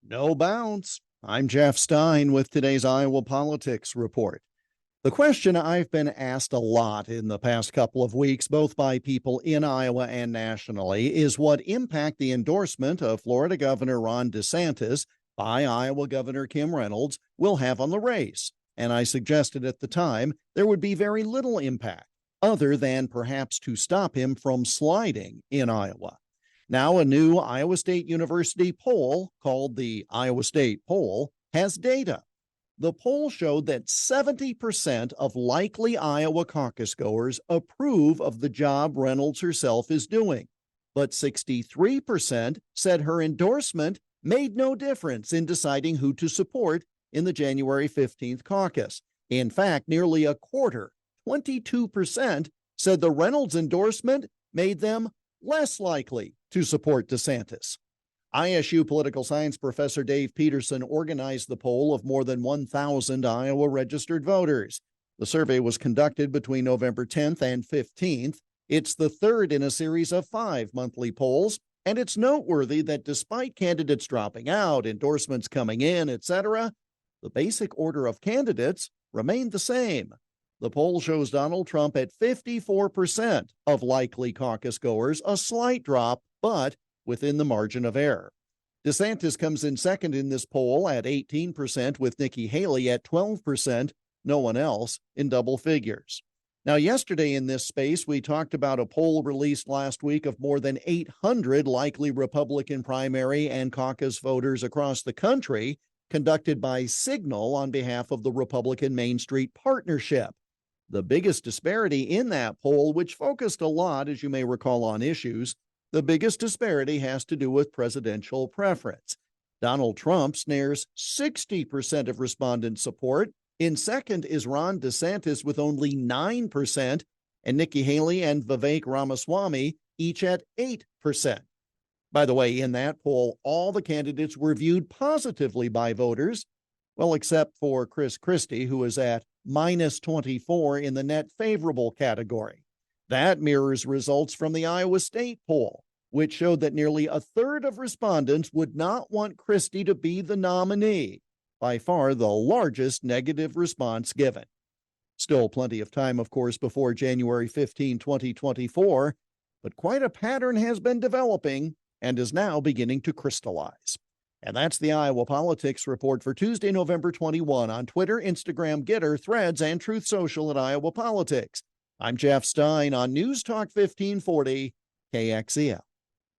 No bounce. I'm Jeff Stein with today's Iowa Politics Report. The question I've been asked a lot in the past couple of weeks, both by people in Iowa and nationally, is what impact the endorsement of Florida Governor Ron DeSantis by Iowa Governor Kim Reynolds will have on the race. And I suggested at the time there would be very little impact, other than perhaps to stop him from sliding in Iowa. Now, a new Iowa State University poll called the Iowa State Poll has data. The poll showed that 70% of likely Iowa caucus goers approve of the job Reynolds herself is doing, but 63% said her endorsement made no difference in deciding who to support in the January 15th caucus. In fact, nearly a quarter, 22%, said the Reynolds endorsement made them less likely to support DeSantis. ISU political science professor Dave Peterson organized the poll of more than 1,000 Iowa registered voters. The survey was conducted between November 10th and 15th. It's the third in a series of 5 monthly polls, and it's noteworthy that despite candidates dropping out, endorsements coming in, etc., the basic order of candidates remained the same. The poll shows Donald Trump at 54% of likely caucus goers, a slight drop, but within the margin of error. DeSantis comes in second in this poll at 18%, with Nikki Haley at 12%, no one else in double figures. Now, yesterday in this space, we talked about a poll released last week of more than 800 likely Republican primary and caucus voters across the country, conducted by Signal on behalf of the Republican Main Street Partnership. The biggest disparity in that poll, which focused a lot, as you may recall, on issues, the biggest disparity has to do with presidential preference. Donald Trump snares 60% of respondent support. In second is Ron DeSantis with only 9%, and Nikki Haley and Vivek Ramaswamy each at 8%. By the way, in that poll, all the candidates were viewed positively by voters, well, except for Chris Christie, who is at minus 24 in the net favorable category. That mirrors results from the Iowa State poll, which showed that nearly a third of respondents would not want Christie to be the nominee, by far the largest negative response given. Still plenty of time, of course, before January 15, 2024, but quite a pattern has been developing and is now beginning to crystallize. And that's the Iowa Politics Report for Tuesday, November 21 on Twitter, Instagram, Getter, Threads, and Truth Social at Iowa Politics. I'm Jeff Stein on News Talk 1540 KXEL.